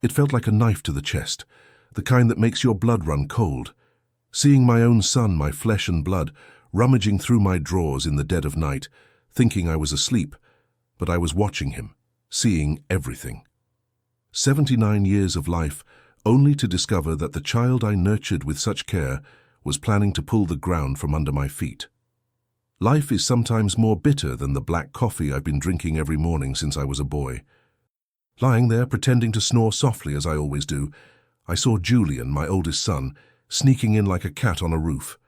It felt like a knife to the chest, the kind that makes your blood run cold. Seeing my own son, my flesh and blood, rummaging through my drawers in the dead of night, thinking I was asleep, but I was watching him, seeing everything. 79 years of life, only to discover that the child I nurtured with such care was planning to pull the ground from under my feet. Life is sometimes more bitter than the black coffee I've been drinking every morning since I was a boy. Lying there, pretending to snore softly as I always do, I saw Julian, my oldest son, sneaking in like a cat on a roof.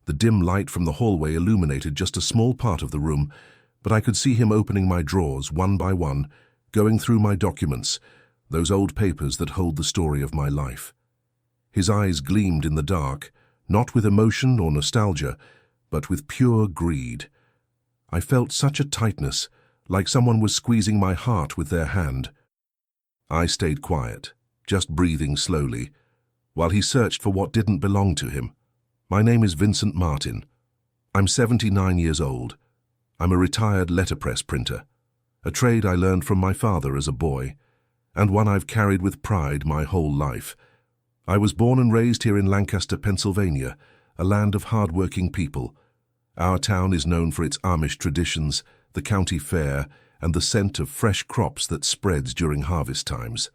The dim light from the hallway illuminated just a small part of the room, but I could see him opening my drawers one by one, going through my documents, those old papers that hold the story of my life. His eyes gleamed in the dark, not with emotion or nostalgia, but with pure greed. I felt such a tightness, like someone was squeezing my heart with their hand. I stayed quiet, just breathing slowly, while he searched for what didn't belong to him. My name is Vincent Martin. I'm 79 years old. I'm a retired letterpress printer, a trade I learned from my father as a boy, and one I've carried with pride my whole life. I was born and raised here in Lancaster, Pennsylvania, a land of hard-working people. Our town is known for its Amish traditions, the county fair, and the scent of fresh crops that spreads during harvest times.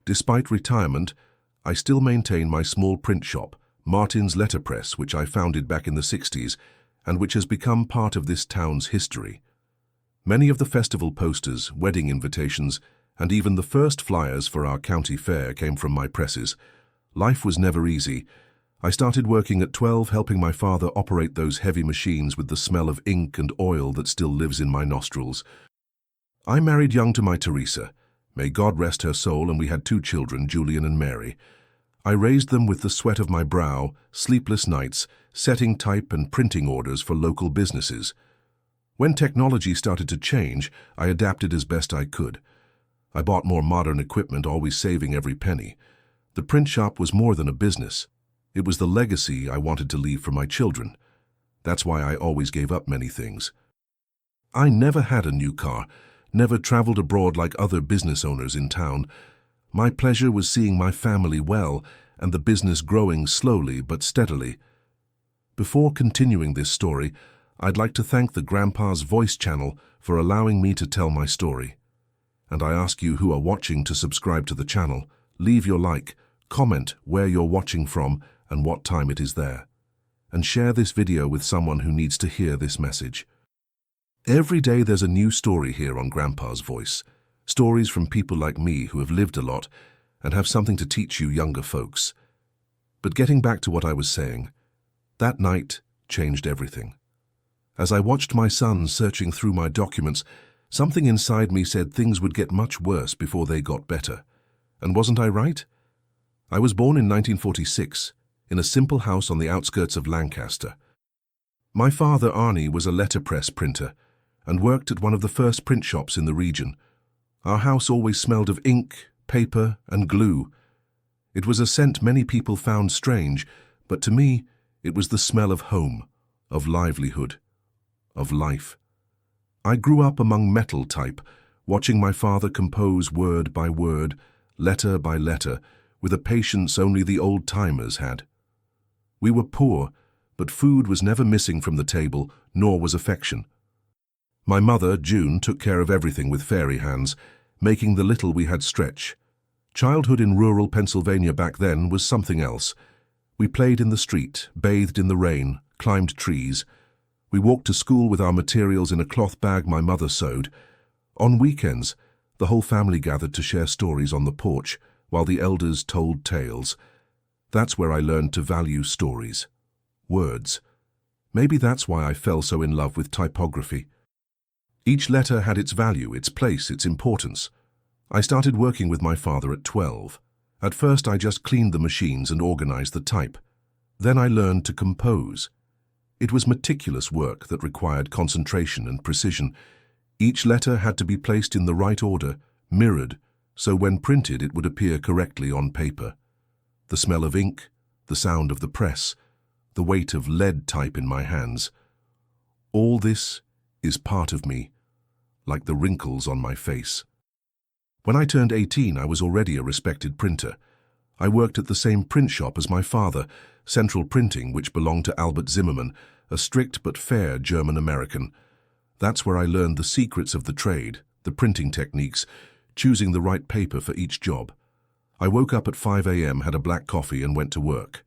Despite retirement, I still maintain my small print shop, Martin's Letterpress, which I founded back in the 60s, and which has become part of this town's history. Many of the festival posters, wedding invitations, and even the first flyers for our county fair came from my presses. Life was never easy. I started working at 12, helping my father operate those heavy machines with the smell of ink and oil that still lives in my nostrils. I married young to my Teresa. May God rest her soul, and we had 2 children, Julian and Mary. I raised them with the sweat of my brow, sleepless nights, setting type and printing orders for local businesses. When technology started to change, I adapted as best I could. I bought more modern equipment, always saving every penny. The print shop was more than a business. It was the legacy I wanted to leave for my children. That's why I always gave up many things. I never had a new car, never traveled abroad like other business owners in town. My pleasure was seeing my family well and the business growing slowly but steadily. Before continuing this story, I'd like to thank the Grandpa's Voice channel for allowing me to tell my story. And I ask you who are watching to subscribe to the channel, leave your like, comment where you're watching from and what time it is there, and share this video with someone who needs to hear this message. Every day there's a new story here on Grandpa's Voice, stories from people like me who have lived a lot and have something to teach you younger folks. But getting back to what I was saying, that night changed everything. As I watched my son searching through my documents, something inside me said things would get much worse before they got better. And wasn't I right? I was born in 1946, in a simple house on the outskirts of Lancaster. My father, Arnie, was a letterpress printer and worked at one of the first print shops in the region. Our house always smelled of ink, paper, and glue. It was a scent many people found strange, but to me, it was the smell of home, of livelihood, of life. I grew up among metal type, watching my father compose word by word, letter by letter, with a patience only the old-timers had. We were poor, but food was never missing from the table, nor was affection. My mother, June, took care of everything with fairy hands, making the little we had stretch. Childhood in rural Pennsylvania back then was something else. We played in the street, bathed in the rain, climbed trees. We walked to school with our materials in a cloth bag my mother sewed. On weekends, the whole family gathered to share stories on the porch, while the elders told tales. That's where I learned to value stories. Words. Maybe that's why I fell so in love with typography. Each letter had its value, its place, its importance. I started working with my father at 12. At first I just cleaned the machines and organized the type. Then I learned to compose. It was meticulous work that required concentration and precision. Each letter had to be placed in the right order, mirrored, so when printed it would appear correctly on paper. The smell of ink, the sound of the press, the weight of lead type in my hands. All this is part of me, like the wrinkles on my face. When I turned 18, I was already a respected printer. I worked at the same print shop as my father, Central Printing, which belonged to Albert Zimmermann, a strict but fair German-American. That's where I learned the secrets of the trade, the printing techniques, choosing the right paper for each job. I woke up at 5 a.m., had a black coffee and went to work.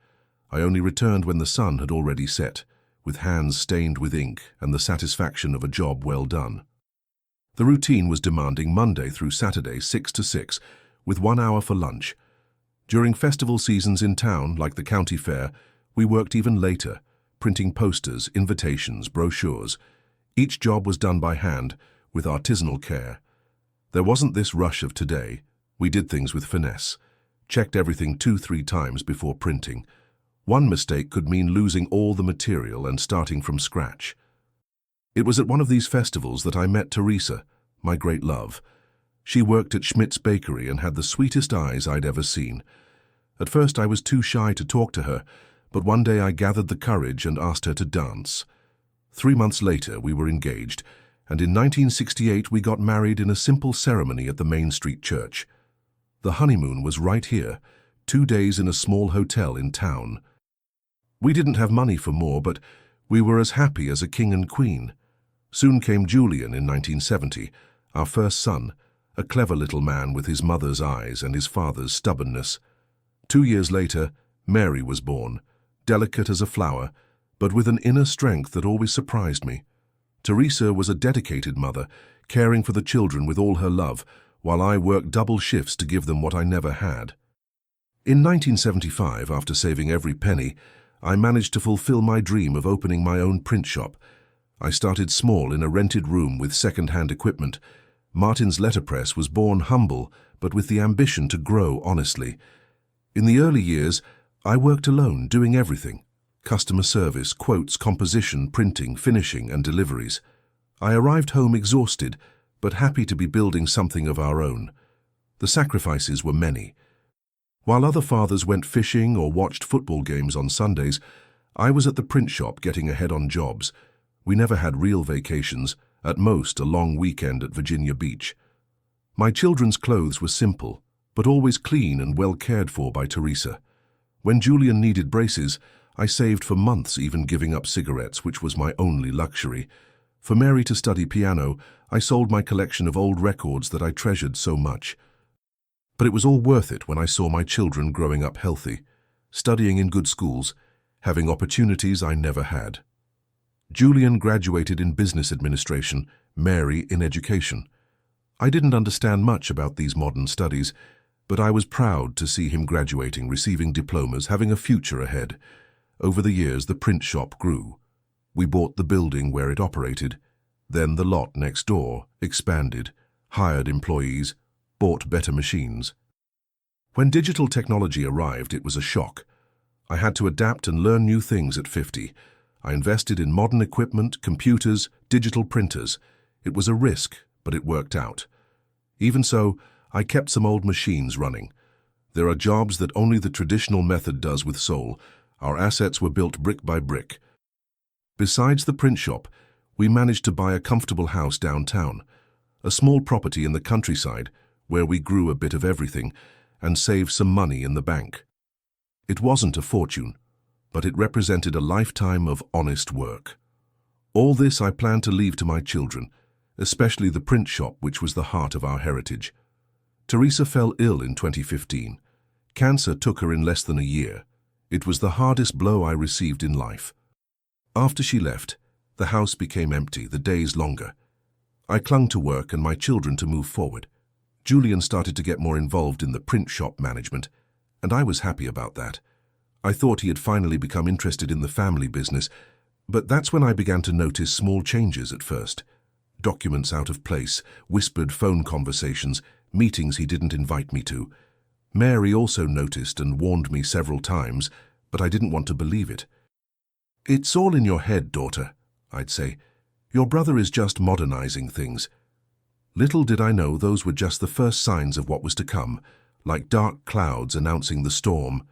I only returned when the sun had already set, with hands stained with ink and the satisfaction of a job well done. The routine was demanding Monday through Saturday, 6 to 6, with 1 hour for lunch. During festival seasons in town, like the county fair, we worked even later, printing posters, invitations, brochures. Each job was done by hand, with artisanal care. There wasn't this rush of today. We did things with finesse, checked everything 2-3 times before printing. One mistake could mean losing all the material and starting from scratch. It was at one of these festivals that I met Teresa, my great love. She worked at Schmidt's Bakery and had the sweetest eyes I'd ever seen. At first I was too shy to talk to her, but one day I gathered the courage and asked her to dance. 3 months later we were engaged, and in 1968 we got married in a simple ceremony at the Main Street Church. The honeymoon was right here, 2 days in a small hotel in town. We didn't have money for more, but we were as happy as a king and queen. Soon came Julian in 1970, our first son, a clever little man with his mother's eyes and his father's stubbornness. 2 years later, Mary was born, delicate as a flower, but with an inner strength that always surprised me. Teresa was a dedicated mother, caring for the children with all her love, while I worked double shifts to give them what I never had. In 1975, after saving every penny, I managed to fulfill my dream of opening my own print shop. I started small in a rented room with second-hand equipment. Martin's letterpress was born humble, but with the ambition to grow honestly. In the early years, I worked alone, doing everything: customer service, quotes, composition, printing, finishing, and deliveries. I arrived home exhausted, but happy to be building something of our own. The sacrifices were many. While other fathers went fishing or watched football games on Sundays, I was at the print shop getting ahead on jobs. We never had real vacations, at most a long weekend at Virginia Beach. My children's clothes were simple, but always clean and well cared for by Teresa. When Julian needed braces, I saved for months, even giving up cigarettes, which was my only luxury. For Mary to study piano, I sold my collection of old records that I treasured so much. But it was all worth it when I saw my children growing up healthy, studying in good schools, having opportunities I never had. Julian graduated in business administration, Mary in education. I didn't understand much about these modern studies, but I was proud to see him graduating, receiving diplomas, having a future ahead. Over the years, the print shop grew. We bought the building where it operated, then the lot next door, expanded, hired employees, bought better machines. When digital technology arrived, it was a shock. I had to adapt and learn new things at 50. I invested in modern equipment, computers, digital printers. It was a risk, but it worked out. Even so, I kept some old machines running. There are jobs that only the traditional method does with soul. Our assets were built brick by brick. Besides the print shop, we managed to buy a comfortable house downtown, a small property in the countryside where we grew a bit of everything and saved some money in the bank. It wasn't a fortune, but it represented a lifetime of honest work. All this I plan to leave to my children, especially the print shop, which was the heart of our heritage. Teresa fell ill in 2015. Cancer took her in less than a year. It was the hardest blow I received in life. After she left, the house became empty, the days longer. I clung to work and my children to move forward. Julian started to get more involved in the print shop management, and I was happy about that. I thought he had finally become interested in the family business, but that's when I began to notice small changes at first. Documents out of place, whispered phone conversations, meetings he didn't invite me to. Mary also noticed and warned me several times, but I didn't want to believe it. "It's all in your head, daughter," I'd say. "Your brother is just modernizing things." Little did I know those were just the first signs of what was to come, like dark clouds announcing the storm.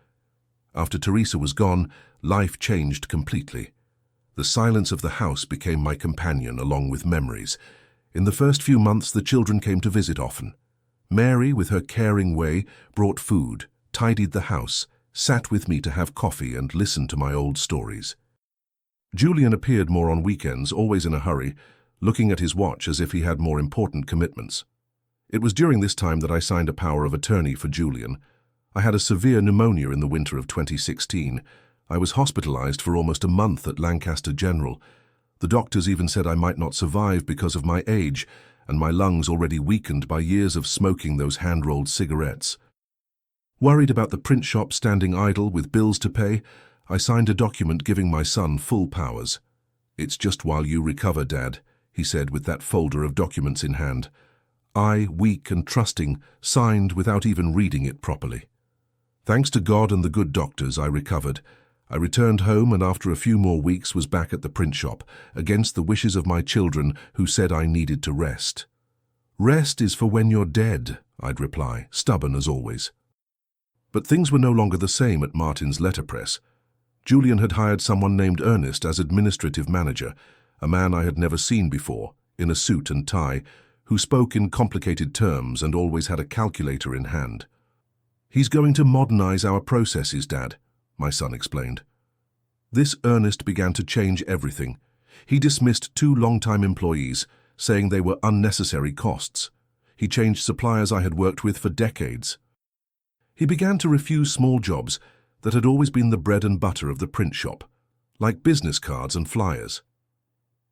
After Teresa was gone, life changed completely. The silence of the house became my companion along with memories. In the first few months, the children came to visit often. Mary, with her caring way, brought food, tidied the house, sat with me to have coffee and listen to my old stories. Julian appeared more on weekends, always in a hurry, looking at his watch as if he had more important commitments. It was during this time that I signed a power of attorney for Julian. I had a severe pneumonia in the winter of 2016. I was hospitalized for almost a month at Lancaster General. The doctors even said I might not survive because of my age and my lungs already weakened by years of smoking those hand-rolled cigarettes. Worried about the print shop standing idle with bills to pay, I signed a document giving my son full powers. "It's just while you recover, Dad," he said with that folder of documents in hand. I, weak and trusting, signed without even reading it properly. Thanks to God and the good doctors, I recovered. I returned home and after a few more weeks was back at the print shop, against the wishes of my children who said I needed to rest. "Rest is for when you're dead," I'd reply, stubborn as always. But things were no longer the same at Martin's letterpress. Julian had hired someone named Ernest as administrative manager, a man I had never seen before, in a suit and tie, who spoke in complicated terms and always had a calculator in hand. "He's going to modernize our processes, Dad," my son explained. This Ernest began to change everything. He dismissed 2 long-time employees, saying they were unnecessary costs. He changed suppliers I had worked with for decades. He began to refuse small jobs that had always been the bread and butter of the print shop, like business cards and flyers.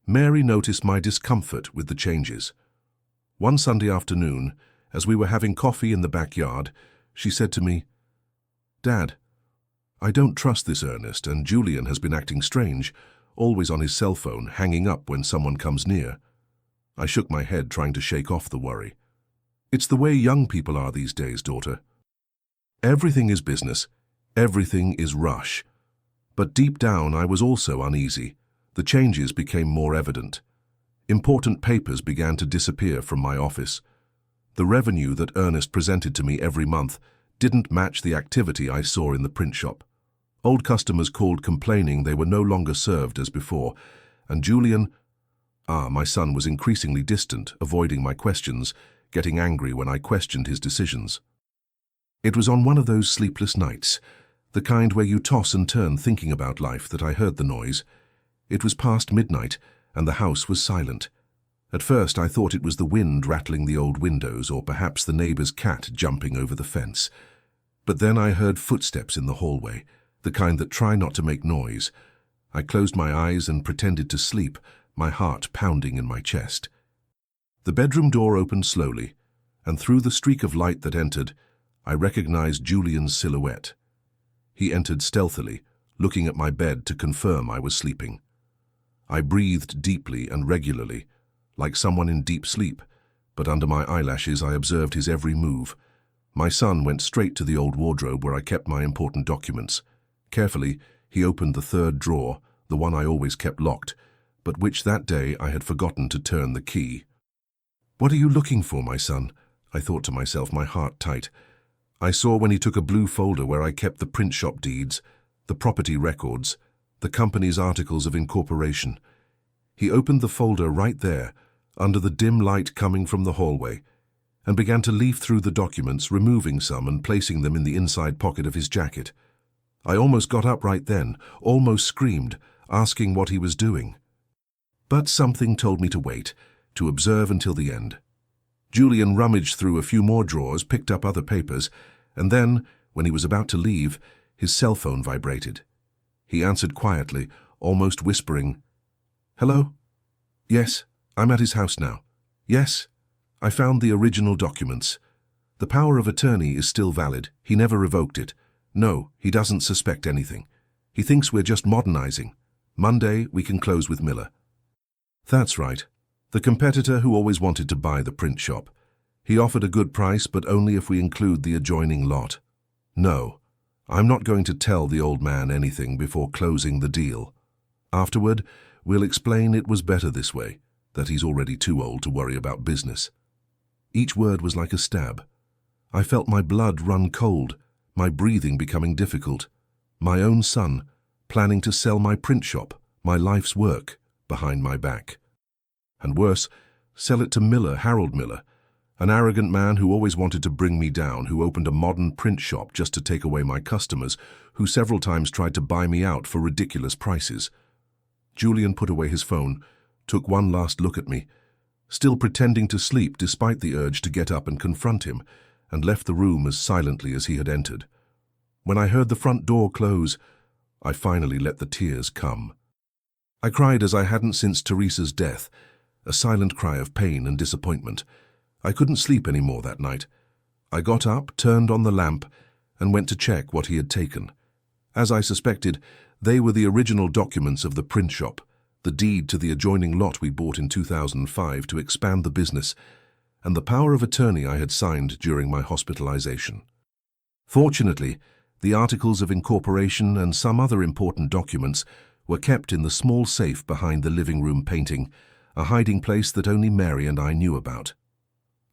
Mary noticed my discomfort with the changes. One Sunday afternoon, as we were having coffee in the backyard, she said to me, "Dad, I don't trust this Ernest, and Julian has been acting strange, always on his cell phone, hanging up when someone comes near." I shook my head, trying to shake off the worry. "It's the way young people are these days, daughter. Everything is business, everything is rush." But deep down I was also uneasy. The changes became more evident. Important papers began to disappear from my office. The revenue that Ernest presented to me every month didn't match the activity I saw in the print shop. Old customers called complaining they were no longer served as before, and Julian, my son, was increasingly distant, avoiding my questions, getting angry when I questioned his decisions. It was on one of those sleepless nights, the kind where you toss and turn thinking about life, that I heard the noise. It was past midnight, and the house was silent. At first I thought it was the wind rattling the old windows, or perhaps the neighbor's cat jumping over the fence. But then I heard footsteps in the hallway, the kind that try not to make noise. I closed my eyes and pretended to sleep, my heart pounding in my chest. The bedroom door opened slowly, and through the streak of light that entered, I recognized Julian's silhouette. He entered stealthily, looking at my bed to confirm I was sleeping. I breathed deeply and regularly, like someone in deep sleep, but under my eyelashes I observed his every move. My son went straight to the old wardrobe where I kept my important documents. Carefully, he opened the 3rd drawer, the one I always kept locked, but which that day I had forgotten to turn the key. "What are you looking for, my son?" I thought to myself, my heart tight. I saw when he took a blue folder where I kept the print shop deeds, the property records, the company's articles of incorporation. He opened the folder right there, under the dim light coming from the hallway, and began to leaf through the documents, removing some and placing them in the inside pocket of his jacket. I almost got up right then, almost screamed, asking what he was doing. But something told me to wait, to observe until the end. Julian rummaged through a few more drawers, picked up other papers, and then, when he was about to leave, his cell phone vibrated. He answered quietly, almost whispering, "Hello? Yes, I'm at his house now. Yes, I found the original documents. The power of attorney is still valid. He never revoked it. No, he doesn't suspect anything. He thinks we're just modernizing. Monday, we can close with Miller." That's right. The competitor who always wanted to buy the print shop. He offered a good price, but only if we include the adjoining lot. No, I'm not going to tell the old man anything before closing the deal. Afterward, we'll explain it was better this way, that he's already too old to worry about business. Each word was like a stab. I felt my blood run cold, my breathing becoming difficult. My own son, planning to sell my print shop, my life's work, behind my back. And worse, sell it to Miller, Harold Miller, An arrogant man who always wanted to bring me down, who opened a modern print shop just to take away my customers, who several times tried to buy me out for ridiculous prices. Julian put away his phone, took one last look at me, still pretending to sleep despite the urge to get up and confront him, and left the room as silently as he had entered. When I heard the front door close, I finally let the tears come. I cried as I hadn't since Teresa's death, a silent cry of pain and disappointment. I couldn't sleep anymore that night. I got up, turned on the lamp, and went to check what he had taken. As I suspected, they were the original documents of the print shop, the deed to the adjoining lot we bought in 2005 to expand the business, and the power of attorney I had signed during my hospitalization. Fortunately, the articles of incorporation and some other important documents were kept in the small safe behind the living room painting, a hiding place that only Mary and I knew about.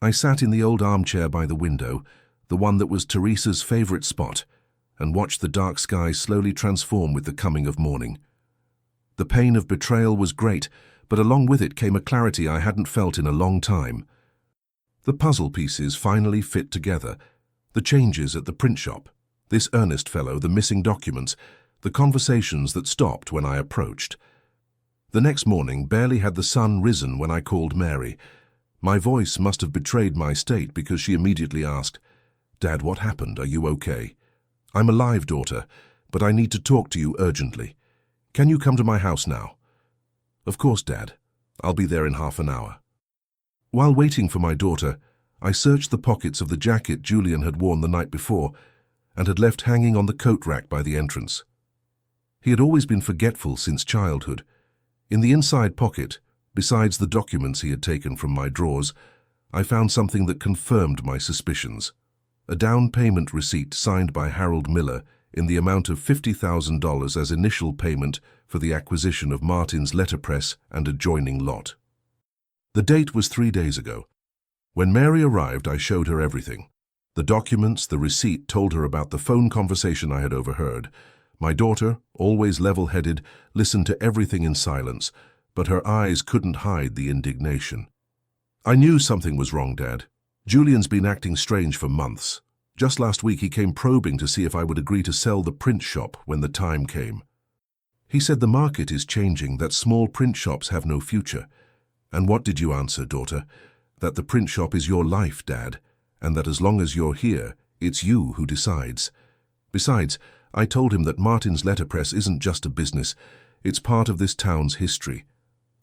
I sat in the old armchair by the window, the one that was Teresa's favorite spot, and watched the dark sky slowly transform with the coming of morning. The pain of betrayal was great, but along with it came a clarity I hadn't felt in a long time. The puzzle pieces finally fit together. The changes at the print shop, this Ernest fellow, the missing documents, the conversations that stopped when I approached. The next morning, barely had the sun risen when I called Mary. My voice must have betrayed my state because she immediately asked, "Dad, what happened? Are you okay?" "I'm alive, daughter, but I need to talk to you urgently. Can you come to my house now?" "Of course, Dad. I'll be there in half an hour." While waiting for my daughter, I searched the pockets of the jacket Julian had worn the night before and had left hanging on the coat rack by the entrance. He had always been forgetful since childhood. In the inside pocket, besides the documents he had taken from my drawers, I found something that confirmed my suspicions. A down payment receipt signed by Harold Miller in the amount of $50,000 as initial payment for the acquisition of Martin's letterpress and adjoining lot. The date was 3 days ago. When Mary arrived, I showed her everything. The documents, the receipt told her about the phone conversation I had overheard. My daughter, always level-headed, listened to everything in silence, but her eyes couldn't hide the indignation. "I knew something was wrong, Dad. Julian's been acting strange for months. Just last week he came probing to see if I would agree to sell the print shop when the time came. He said the market is changing, that small print shops have no future. And what did you answer, daughter? That the print shop is your life, Dad, and that as long as you're here, it's you who decides. Besides, I told him that Martin's letterpress isn't just a business, it's part of this town's history."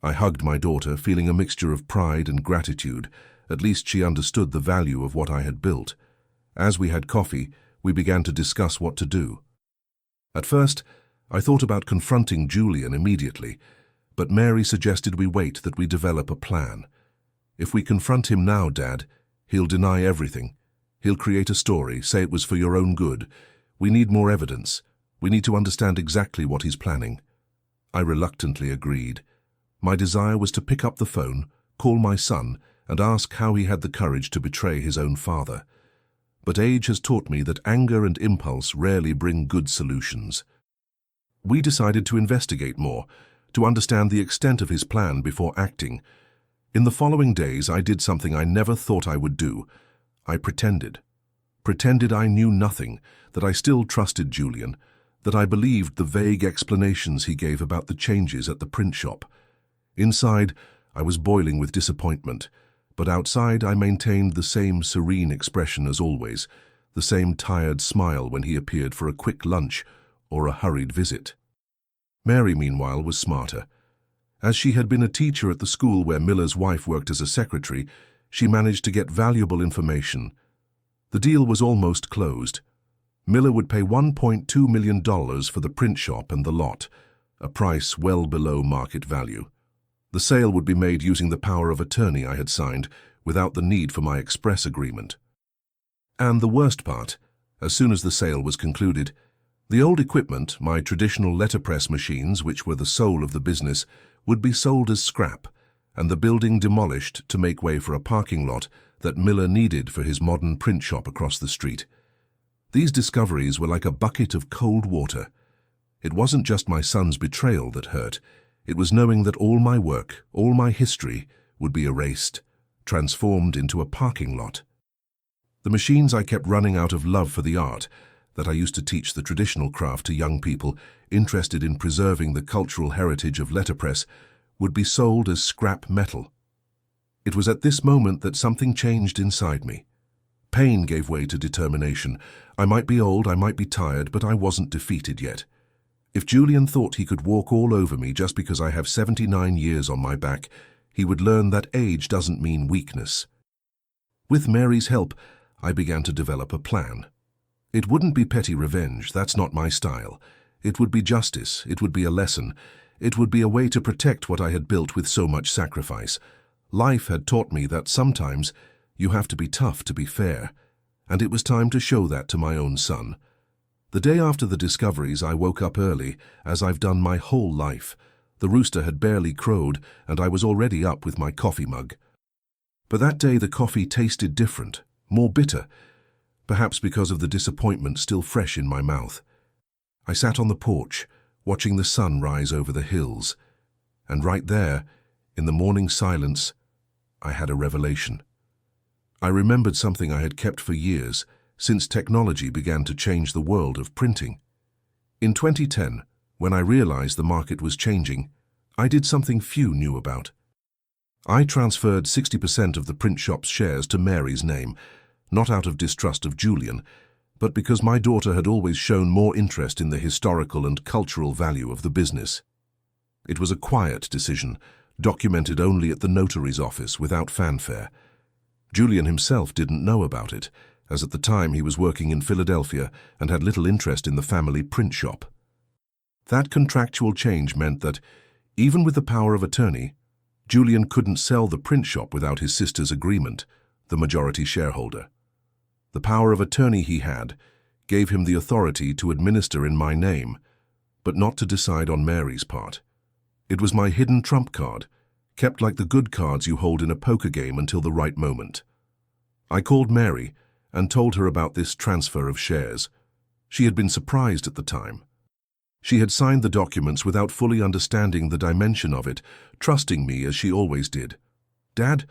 I hugged my daughter, feeling a mixture of pride and gratitude. At least she understood the value of what I had built. As we had coffee, we began to discuss what to do. At first, I thought about confronting Julian immediately, but Mary suggested we wait, that we develop a plan. "If we confront him now, Dad, he'll deny everything. He'll create a story, say it was for your own good. We need more evidence. We need to understand exactly what he's planning." I reluctantly agreed. My desire was to pick up the phone, call my son, and ask how he had the courage to betray his own father. But age has taught me that anger and impulse rarely bring good solutions. We decided to investigate more, to understand the extent of his plan before acting. In the following days, I did something I never thought I would do. I pretended. Pretended I knew nothing, that I still trusted Julian, that I believed the vague explanations he gave about the changes at the print shop. Inside, I was boiling with disappointment, but outside I maintained the same serene expression as always, the same tired smile when he appeared for a quick lunch or a hurried visit. Mary, meanwhile, was smarter. As she had been a teacher at the school where Miller's wife worked as a secretary, she managed to get valuable information. The deal was almost closed. Miller would pay $1.2 million for the print shop and the lot, a price well below market value. The sale would be made using the power of attorney I had signed, without the need for my express agreement. And the worst part, as soon as the sale was concluded, the old equipment, my traditional letterpress machines, which were the soul of the business, would be sold as scrap, and the building demolished to make way for a parking lot that Miller needed for his modern print shop across the street. These discoveries were like a bucket of cold water. It wasn't just my son's betrayal that hurt. It was knowing that all my work, all my history, would be erased. transformed into a parking lot. The machines I kept running out of love for the art that I used to teach the traditional craft to young people interested in preserving the cultural heritage of letterpress would be sold as scrap metal. It was at this moment that something changed inside me. Pain gave way to determination. I might be old, I might be tired, but I wasn't defeated yet. If Julian thought he could walk all over me just because I have 79 years on my back, he would learn that age doesn't mean weakness. With Mary's help, I began to develop a plan. It wouldn't be petty revenge, that's not my style. It would be justice, it would be a lesson. It would be a way to protect what I had built with so much sacrifice. Life had taught me that sometimes you have to be tough to be fair, and it was time to show that to my own son. The day after the discoveries, I woke up early, as I've done my whole life. The rooster had barely crowed, and I was already up with my coffee mug. But that day the coffee tasted different, more bitter, perhaps because of the disappointment still fresh in my mouth. I sat on the porch, watching the sun rise over the hills, and right there, in the morning silence, I had a revelation. I remembered something I had kept for years, since technology began to change the world of printing. In 2010, when I realized the market was changing, I did something few knew about. I transferred 60% of the print shop's shares to Mary's name, not out of distrust of Julian, but because my daughter had always shown more interest in the historical and cultural value of the business. It was a quiet decision, documented only at the notary's office without fanfare. Julian himself didn't know about it, as at the time he was working in Philadelphia and had little interest in the family print shop. That contractual change meant that, even with the power of attorney, Julian couldn't sell the print shop without his sister's agreement, the majority shareholder. The power of attorney he had gave him the authority to administer in my name, but not to decide on Mary's part. It was my hidden trump card, kept like the good cards you hold in a poker game until the right moment. I called Mary and told her about this transfer of shares. She had been surprised at the time. She had signed the documents without fully understanding the dimension of it, trusting me as she always did. "Dad,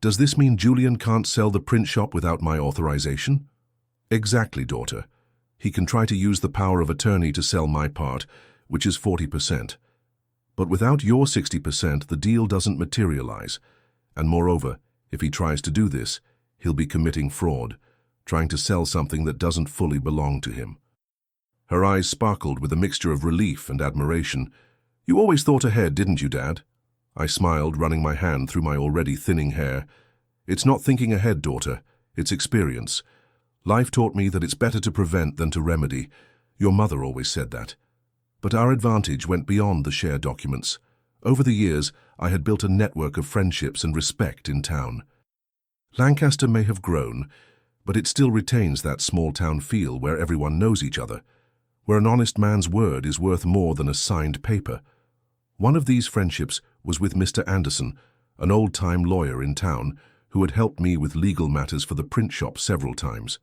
does this mean Julian can't sell the print shop without my authorization?" "Exactly, daughter. He can try to use the power of attorney to sell my part, which is 40%. But without your 60%, the deal doesn't materialize. And moreover, if he tries to do this, he'll be committing fraud, trying to sell something that doesn't fully belong to him." Her eyes sparkled with a mixture of relief and admiration. "You always thought ahead, didn't you, Dad?" I smiled, running my hand through my already thinning hair. "It's not thinking ahead, daughter. It's experience. Life taught me that it's better to prevent than to remedy. Your mother always said that. But our advantage went beyond the share documents. Over the years, I had built a network of friendships and respect in town. Lancaster may have grown, but it still retains that small-town feel where everyone knows each other, where an honest man's word is worth more than a signed paper. One of these friendships was with Mr. Anderson, an old-time lawyer in town who had helped me with legal matters for the print shop several times.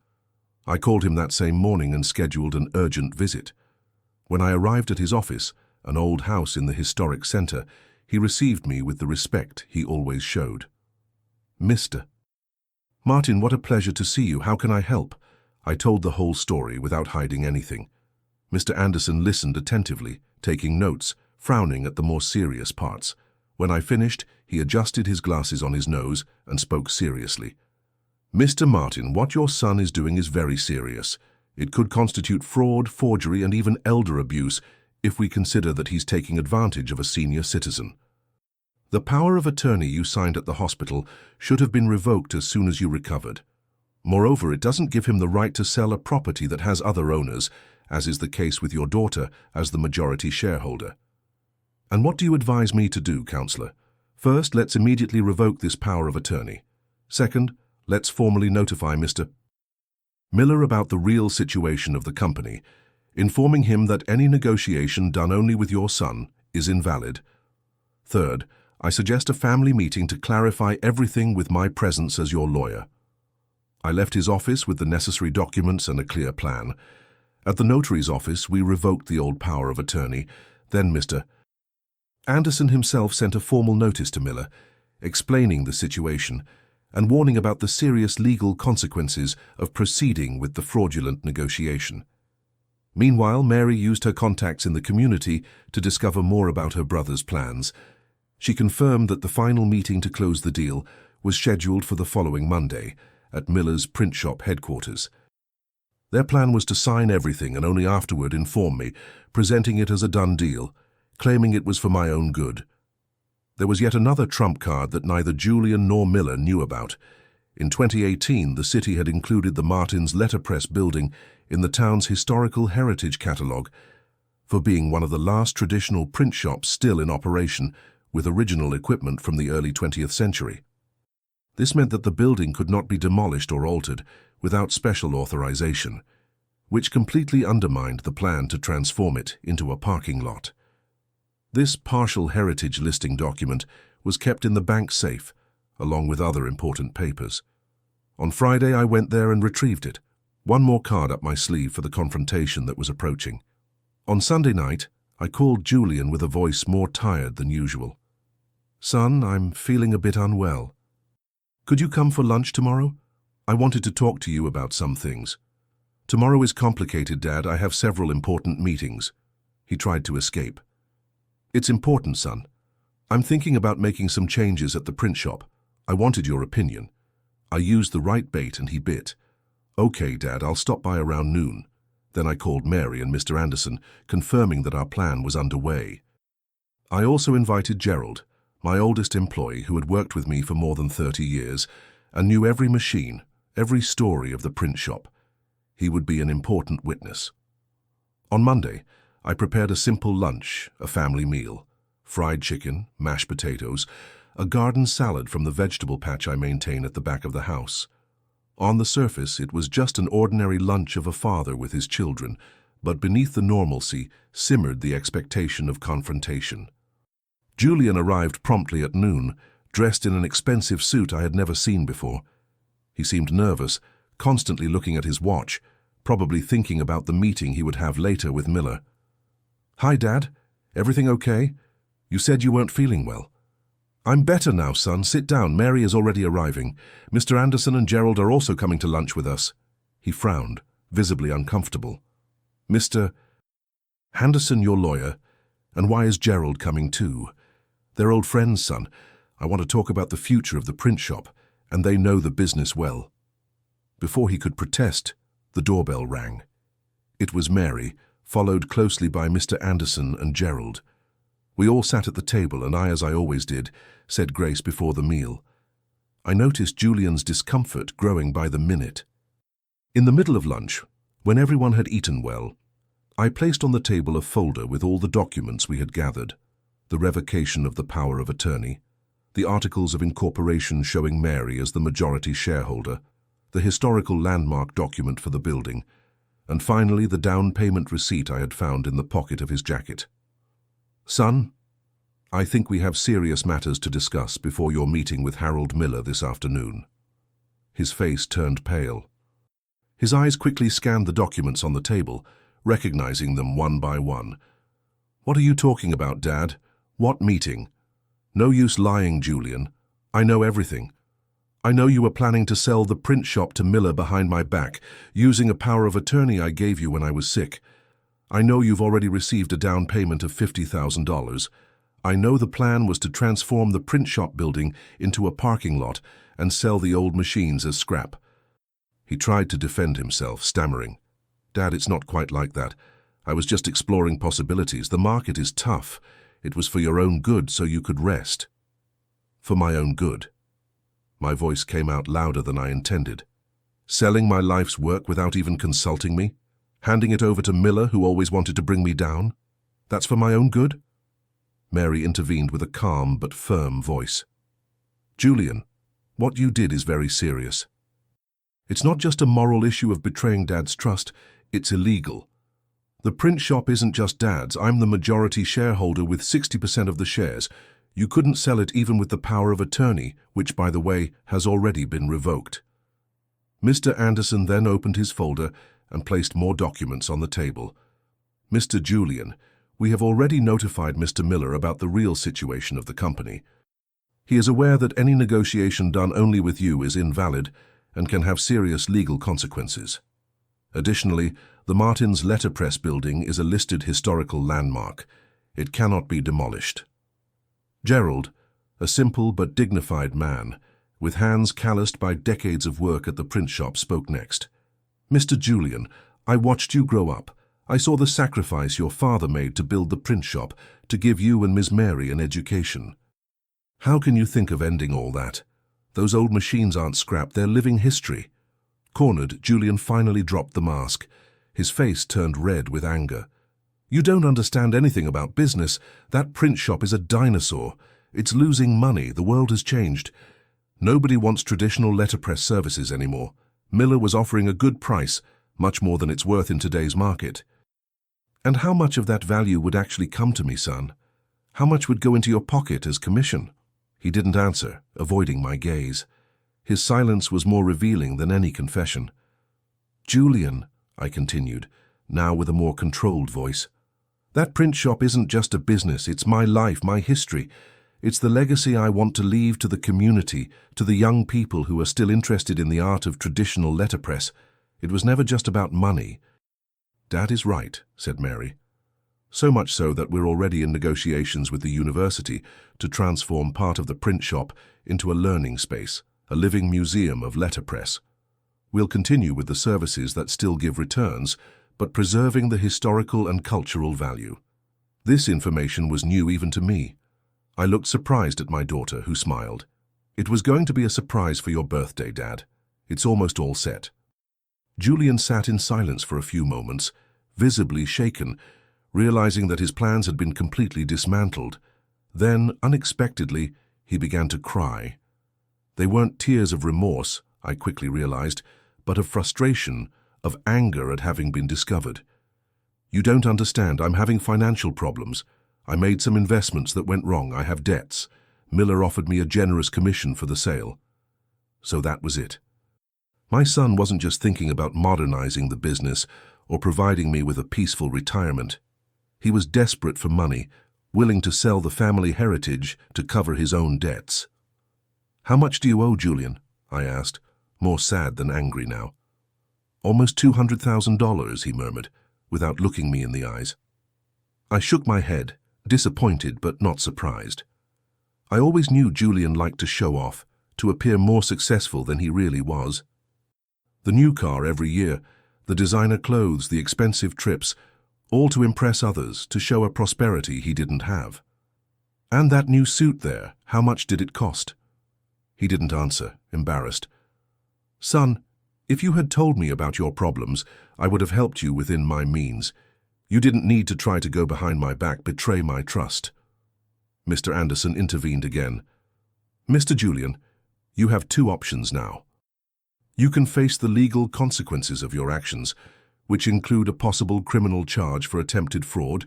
I called him that same morning and scheduled an urgent visit. When I arrived at his office, an old house in the historic center, he received me with the respect he always showed. "Mr. Martin, what a pleasure to see you. How can I help?" I told the whole story without hiding anything. Mr. Anderson listened attentively, taking notes, frowning at the more serious parts. When I finished, he adjusted his glasses on his nose and spoke seriously. "Mr. Martin, what your son is doing is very serious. It could constitute fraud, forgery, and even elder abuse if we consider that he's taking advantage of a senior citizen. The power of attorney you signed at the hospital should have been revoked as soon as you recovered. Moreover, it doesn't give him the right to sell a property that has other owners, as is the case with your daughter as the majority shareholder. And what do you advise me to do, Counselor? First, let's immediately revoke this power of attorney. Second, let's formally notify Mr. Miller about the real situation of the company, informing him that any negotiation done only with your son is invalid. Third, I suggest a family meeting to clarify everything with my presence as your lawyer." I left his office with the necessary documents and a clear plan. At the notary's office, we revoked the old power of attorney. Then Mr. Anderson himself sent a formal notice to Miller, explaining the situation, and warning about the serious legal consequences of proceeding with the fraudulent negotiation. Meanwhile, Mary used her contacts in the community to discover more about her brother's plans. She confirmed that the final meeting to close the deal was scheduled for the following Monday at Miller's print shop headquarters. Their plan was to sign everything and only afterward inform me, presenting it as a done deal, claiming it was for my own good. There was yet another trump card that neither Julian nor Miller knew about. In 2018, the city had included the Martins Letterpress building in the town's historical heritage catalogue for being one of the last traditional print shops still in operation with original equipment from the early 20th century. This meant that the building could not be demolished or altered without special authorization, which completely undermined the plan to transform it into a parking lot. This partial heritage listing document was kept in the bank safe, along with other important papers. On Friday, I went there and retrieved it, one more card up my sleeve for the confrontation that was approaching. On Sunday night, I called Julian with a voice more tired than usual. "Son, I'm feeling a bit unwell. Could you come for lunch tomorrow? I wanted to talk to you about some things." "Tomorrow is complicated, Dad. I have several important meetings." He tried to escape. "It's important, son. I'm thinking about making some changes at the print shop. I wanted your opinion." I used the right bait and he bit. "Okay, Dad, I'll stop by around noon." Then I called Mary and Mr. Anderson, confirming that our plan was underway. I also invited Gerald, my oldest employee who had worked with me for more than 30 years and knew every machine, every story of the print shop. He would be an important witness. On Monday, I prepared a simple lunch, a family meal: fried chicken, mashed potatoes, a garden salad from the vegetable patch I maintain at the back of the house. On the surface, it was just an ordinary lunch of a father with his children, but beneath the normalcy simmered the expectation of confrontation. Julian arrived promptly at noon, dressed in an expensive suit I had never seen before. He seemed nervous, constantly looking at his watch, probably thinking about the meeting he would have later with Miller. "Hi, Dad. Everything okay? You said you weren't feeling well." "I'm better now, son. Sit down. Mary is already arriving. Mr. Anderson and Gerald are also coming to lunch with us." He frowned, visibly uncomfortable. "Mr. Anderson, your lawyer. And why is Gerald coming too?" "They're old friends, son. I want to talk about the future of the print shop, and they know the business well." Before he could protest, the doorbell rang. It was Mary, followed closely by Mr. Anderson and Gerald. We all sat at the table, and I, as I always did, said grace before the meal. I noticed Julian's discomfort growing by the minute. In the middle of lunch, when everyone had eaten well, I placed on the table a folder with all the documents we had gathered: the revocation of the power of attorney, the articles of incorporation showing Mary as the majority shareholder, the historical landmark document for the building, and finally the down payment receipt I had found in the pocket of his jacket. "Son, I think we have serious matters to discuss before your meeting with Harold Miller this afternoon." His face turned pale. His eyes quickly scanned the documents on the table, recognizing them one by one. "What are you talking about, Dad? What meeting?" "No use lying, Julian. I know everything. I know you were planning to sell the print shop to Miller behind my back, using a power of attorney I gave you when I was sick. I know you've already received a down payment of $50,000. I know the plan was to transform the print shop building into a parking lot and sell the old machines as scrap." He tried to defend himself, stammering, "Dad, it's not quite like that. I was just exploring possibilities. The market is tough. It was for your own good, so you could rest." "For my own good?" My voice came out louder than I intended. "Selling my life's work without even consulting me? Handing it over to Miller, who always wanted to bring me down? That's for my own good?" Mary intervened with a calm but firm voice. "Julian, what you did is very serious. It's not just a moral issue of betraying Dad's trust, it's illegal. The print shop isn't just Dad's. I'm the majority shareholder with 60% of the shares. You couldn't sell it even with the power of attorney, which, by the way, has already been revoked." Mr. Anderson then opened his folder and placed more documents on the table. "Mr. Julian, we have already notified Mr. Miller about the real situation of the company. He is aware that any negotiation done only with you is invalid and can have serious legal consequences. Additionally, the Martins Letterpress building is a listed historical landmark. It cannot be demolished. Gerald, a simple but dignified man, with hands calloused by decades of work at the print shop, spoke next. Mr. Julian, I watched you grow up. I saw the sacrifice your father made to build the print shop, to give you and Miss Mary an education. How can you think of ending all that? Those old machines aren't scrap, they're living history. Cornered, Julian finally dropped the mask. His face turned red with anger. You don't understand anything about business. That print shop is a dinosaur. It's losing money. The world has changed. Nobody wants traditional letterpress services anymore. Miller was offering a good price, much more than it's worth in today's market. And how much of that value would actually come to me, son? How much would go into your pocket as commission? He didn't answer, avoiding my gaze. His silence was more revealing than any confession. Julian, I continued, now with a more controlled voice, that print shop isn't just a business, it's my life, my history. It's the legacy I want to leave to the community, to the young people who are still interested in the art of traditional letterpress. It was never just about money. Dad is right, said Mary. So much so that we're already in negotiations with the university to transform part of the print shop into a learning space, a living museum of letterpress. We'll continue with the services that still give returns, but preserving the historical and cultural value. This information was new even to me. I looked surprised at my daughter, who smiled. It was going to be a surprise for your birthday, Dad. It's almost all set. Julian sat in silence for a few moments, visibly shaken, realizing that his plans had been completely dismantled. Then, unexpectedly, he began to cry. They weren't tears of remorse, I quickly realized, but of frustration, of anger at having been discovered. You don't understand, I'm having financial problems. I made some investments that went wrong, I have debts. Miller offered me a generous commission for the sale. So that was it. My son wasn't just thinking about modernizing the business or providing me with a peaceful retirement. He was desperate for money, willing to sell the family heritage to cover his own debts. How much do you owe, Julian? I asked, more sad than angry now. Almost $200,000, he murmured, without looking me in the eyes. I shook my head, disappointed but not surprised. I always knew Julian liked to show off, to appear more successful than he really was. The new car every year, the designer clothes, the expensive trips, all to impress others, to show a prosperity he didn't have. And that new suit there, how much did it cost? He didn't answer, embarrassed. Son, if you had told me about your problems, I would have helped you within my means. You didn't need to try to go behind my back, betray my trust. Mr. Anderson intervened again. Mr. Julian, you have two options now. You can face the legal consequences of your actions, which include a possible criminal charge for attempted fraud,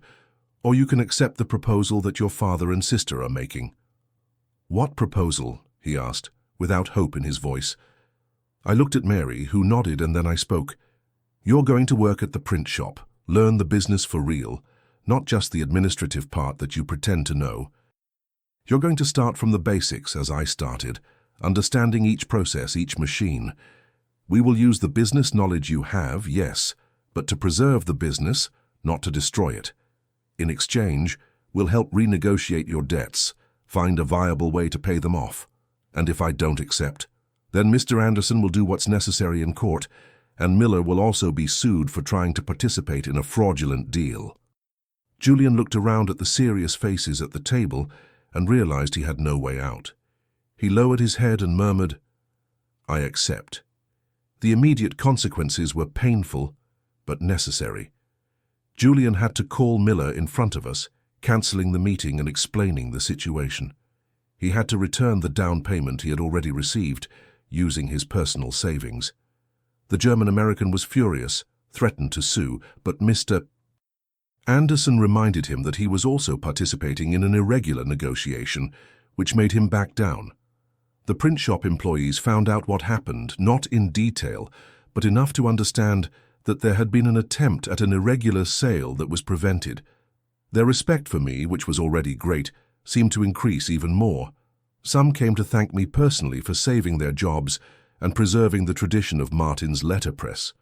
or you can accept the proposal that your father and sister are making. What proposal? He asked, without hope in his voice. I looked at Mary, who nodded, and then I spoke. You're going to work at the print shop, learn the business for real, not just the administrative part that you pretend to know. You're going to start from the basics, as I started, understanding each process, each machine. We will use the business knowledge you have, yes, but to preserve the business, not to destroy it. In exchange, we'll help renegotiate your debts, find a viable way to pay them off. And if I don't accept, then Mr. Anderson will do what's necessary in court, and Miller will also be sued for trying to participate in a fraudulent deal. Julian looked around at the serious faces at the table and realized he had no way out. He lowered his head and murmured, I accept. The immediate consequences were painful, but necessary. Julian had to call Miller in front of us, cancelling the meeting and explaining the situation. He had to return the down payment he had already received, using his personal savings. The German-American was furious, threatened to sue, but Mr. Anderson reminded him that he was also participating in an irregular negotiation, which made him back down. The print shop employees found out what happened, not in detail, but enough to understand that there had been an attempt at an irregular sale that was prevented. Their respect for me, which was already great, seemed to increase even more. Some came to thank me personally for saving their jobs and preserving the tradition of Martin's letterpress.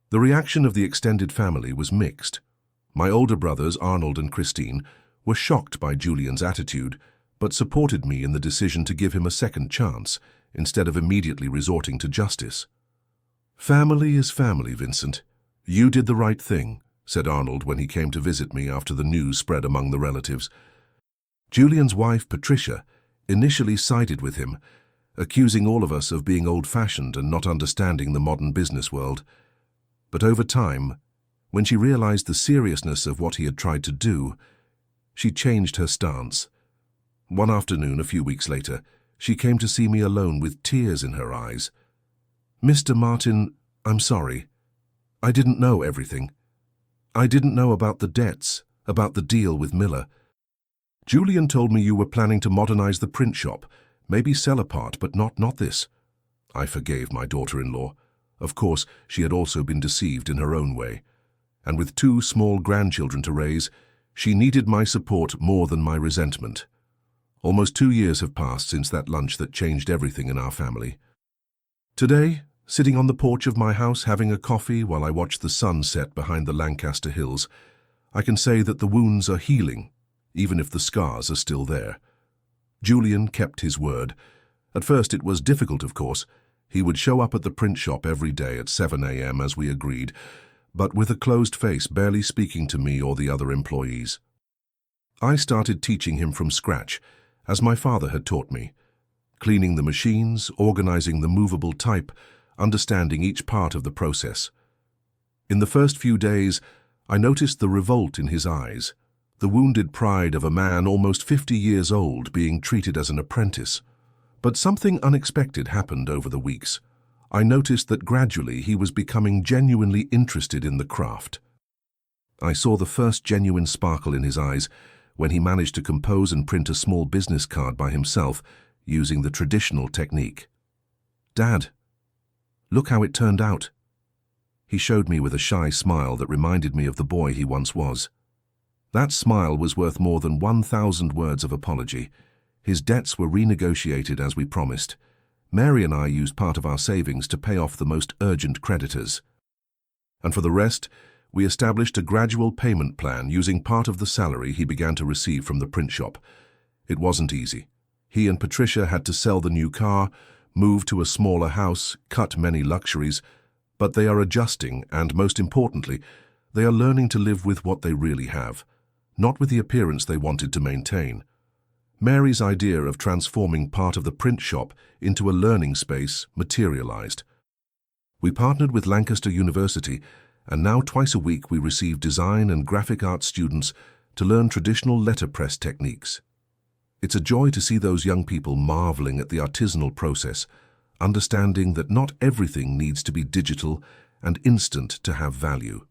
The reaction of the extended family was mixed. My older brothers, Arnold and Christine, were shocked by Julian's attitude, but supported me in the decision to give him a second chance, instead of immediately resorting to justice. "Family is family, Vincent. You did the right thing," said Arnold when he came to visit me after the news spread among the relatives. Julian's wife, Patricia, initially sided with him, accusing all of us of being old-fashioned and not understanding the modern business world. But over time, when she realized the seriousness of what he had tried to do, she changed her stance. One afternoon, a few weeks later, she came to see me alone with tears in her eyes. "Mr. Martin, I'm sorry. I didn't know everything. I didn't know about the debts, about the deal with Miller. Julian told me you were planning to modernize the print shop, maybe sell a part, but not this." I forgave my daughter-in-law. Of course, she had also been deceived in her own way. And with 2 small grandchildren to raise, she needed my support more than my resentment. Almost 2 years have passed since that lunch that changed everything in our family. Today, sitting on the porch of my house having a coffee while I watch the sun set behind the Lancaster Hills, I can say that the wounds are healing, even if the scars are still there. Julian kept his word. At first it was difficult, of course. He would show up at the print shop every day at 7 a.m. as we agreed, but with a closed face, barely speaking to me or the other employees. I started teaching him from scratch, as my father had taught me, cleaning the machines, organizing the movable type, understanding each part of the process. In the first few days, I noticed the revolt in his eyes, the wounded pride of a man almost 50 years old being treated as an apprentice. But something unexpected happened over the weeks. I noticed that gradually he was becoming genuinely interested in the craft. I saw the first genuine sparkle in his eyes when he managed to compose and print a small business card by himself using the traditional technique. "Dad, look how it turned out." He showed me with a shy smile that reminded me of the boy he once was. That smile was worth more than 1,000 words of apology. His debts were renegotiated as we promised. Mary and I used part of our savings to pay off the most urgent creditors. And for the rest, we established a gradual payment plan using part of the salary he began to receive from the print shop. It wasn't easy. He and Patricia had to sell the new car, move to a smaller house, cut many luxuries, but they are adjusting and, most importantly, they are learning to live with what they really have, not with the appearance they wanted to maintain. Mary's idea of transforming part of the print shop into a learning space materialized. We partnered with Lancaster University, and now twice a week we receive design and graphic arts students to learn traditional letterpress techniques. It's a joy to see those young people marveling at the artisanal process, understanding that not everything needs to be digital and instant to have value.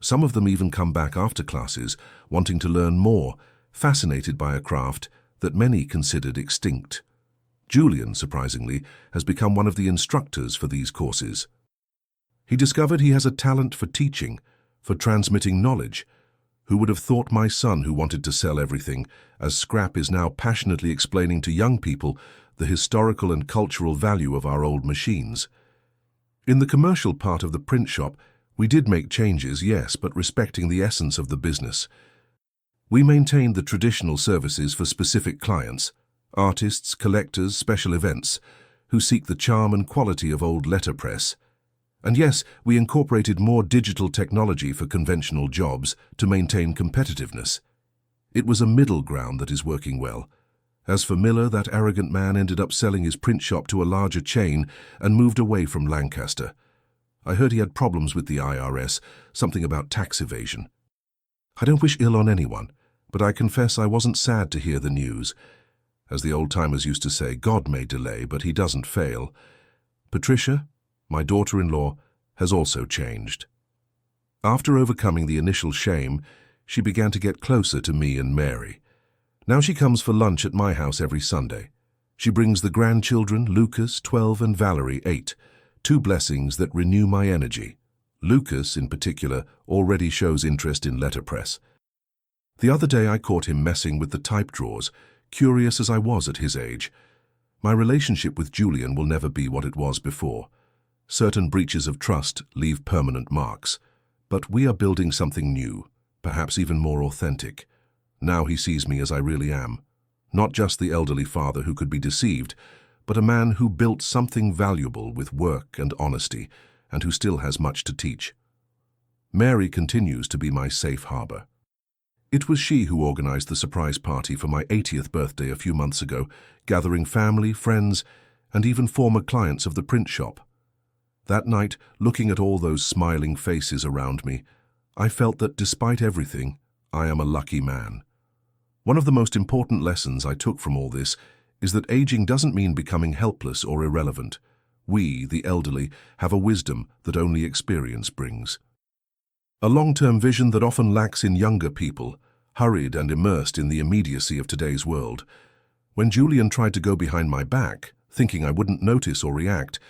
Some of them even come back after classes, wanting to learn more, fascinated by a craft that many considered extinct. Julian, surprisingly, has become one of the instructors for these courses. He discovered he has a talent for teaching, for transmitting knowledge. Who would have thought my son, who wanted to sell everything, as scrap, is now passionately explaining to young people the historical and cultural value of our old machines? In the commercial part of the print shop, we did make changes, yes, but respecting the essence of the business. We maintained the traditional services for specific clients, artists, collectors, special events, who seek the charm and quality of old letterpress. And yes, we incorporated more digital technology for conventional jobs to maintain competitiveness. It was a middle ground that is working well. As for Miller, that arrogant man ended up selling his print shop to a larger chain and moved away from Lancaster. I heard he had problems with the IRS, something about tax evasion. I don't wish ill on anyone, but I confess I wasn't sad to hear the news. As the old-timers used to say, God may delay, but he doesn't fail. Patricia, my daughter-in-law, has also changed. After overcoming the initial shame, she began to get closer to me and Mary. Now she comes for lunch at my house every Sunday. She brings the grandchildren, Lucas, 12, and Valerie, 8, 2 blessings that renew my energy. Lucas, in particular, already shows interest in letterpress. The other day I caught him messing with the type drawers, curious as I was at his age. My relationship with Julian will never be what it was before. Certain breaches of trust leave permanent marks. But we are building something new, perhaps even more authentic. Now he sees me as I really am. Not just the elderly father who could be deceived, but a man who built something valuable with work and honesty, and who still has much to teach. Mary continues to be my safe harbor. It was she who organized the surprise party for my 80th birthday a few months ago, gathering family, friends, and even former clients of the print shop. That night, looking at all those smiling faces around me, I felt that despite everything, I am a lucky man. One of the most important lessons I took from all this is that aging doesn't mean becoming helpless or irrelevant. We, the elderly, have a wisdom that only experience brings. A long-term vision that often lacks in younger people, hurried and immersed in the immediacy of today's world. When Julian tried to go behind my back, thinking I wouldn't notice or react,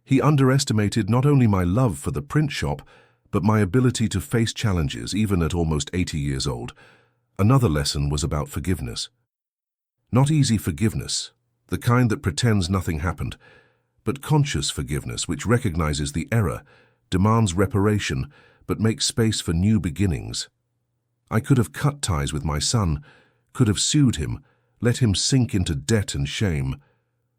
he underestimated not only my love for the print shop, but my ability to face challenges even at almost 80 years old. Another lesson was about forgiveness. Not easy forgiveness, the kind that pretends nothing happened, but conscious forgiveness which recognizes the error, demands reparation, but makes space for new beginnings. I could have cut ties with my son, could have sued him, let him sink into debt and shame.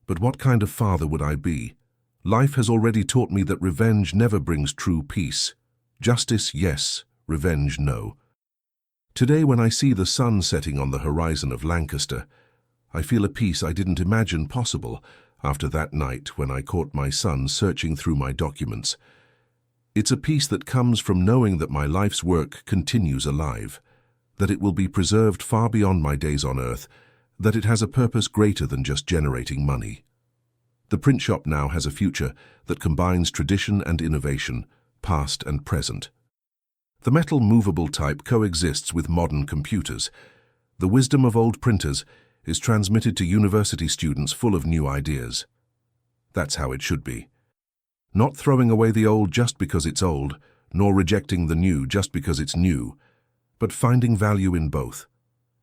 But what kind of father would I be? Life has already taught me that revenge never brings true peace. Justice, yes. Revenge, no. Today, when I see the sun setting on the horizon of Lancaster, I feel a peace I didn't imagine possible after that night when I caught my son searching through my documents. It's a peace that comes from knowing that my life's work continues alive, that it will be preserved far beyond my days on earth, that it has a purpose greater than just generating money. The print shop now has a future that combines tradition and innovation, past and present. The metal movable type coexists with modern computers. The wisdom of old printers is transmitted to university students full of new ideas. That's how it should be. Not throwing away the old just because it's old, nor rejecting the new just because it's new, but finding value in both.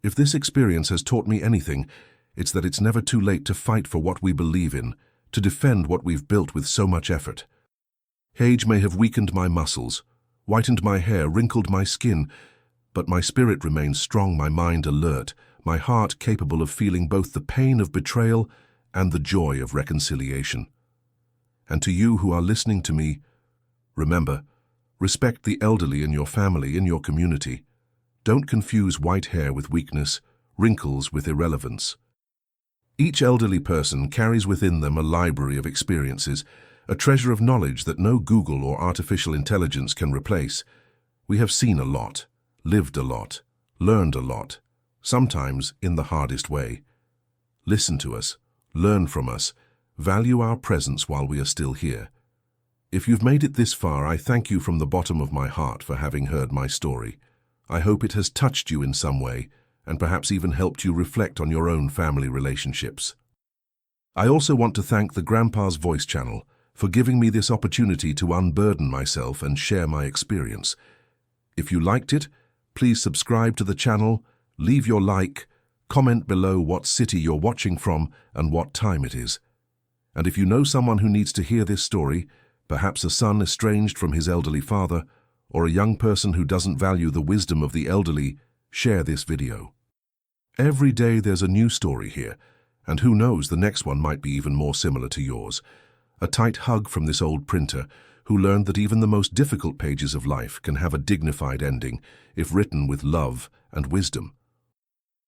If this experience has taught me anything, it's that it's never too late to fight for what we believe in, to defend what we've built with so much effort. Age may have weakened my muscles, whitened my hair, wrinkled my skin, but my spirit remains strong, my mind alert, my heart capable of feeling both the pain of betrayal and the joy of reconciliation. And to you who are listening to me, remember, respect the elderly in your family, in your community. Don't confuse white hair with weakness, wrinkles with irrelevance. Each elderly person carries within them a library of experiences, a treasure of knowledge that no Google or artificial intelligence can replace. We have seen a lot, lived a lot, learned a lot, sometimes in the hardest way. Listen to us, learn from us, value our presence while we are still here. If you've made it this far, I thank you from the bottom of my heart for having heard my story. I hope it has touched you in some way, and perhaps even helped you reflect on your own family relationships. I also want to thank the Grandpa's Voice channel for giving me this opportunity to unburden myself and share my experience. If you liked it, please subscribe to the channel, leave your like, comment below what city you're watching from and what time it is. And if you know someone who needs to hear this story, perhaps a son estranged from his elderly father, or a young person who doesn't value the wisdom of the elderly, share this video. Every day there's a new story here, and who knows, the next one might be even more similar to yours. A tight hug from this old printer who learned that even the most difficult pages of life can have a dignified ending if written with love and wisdom.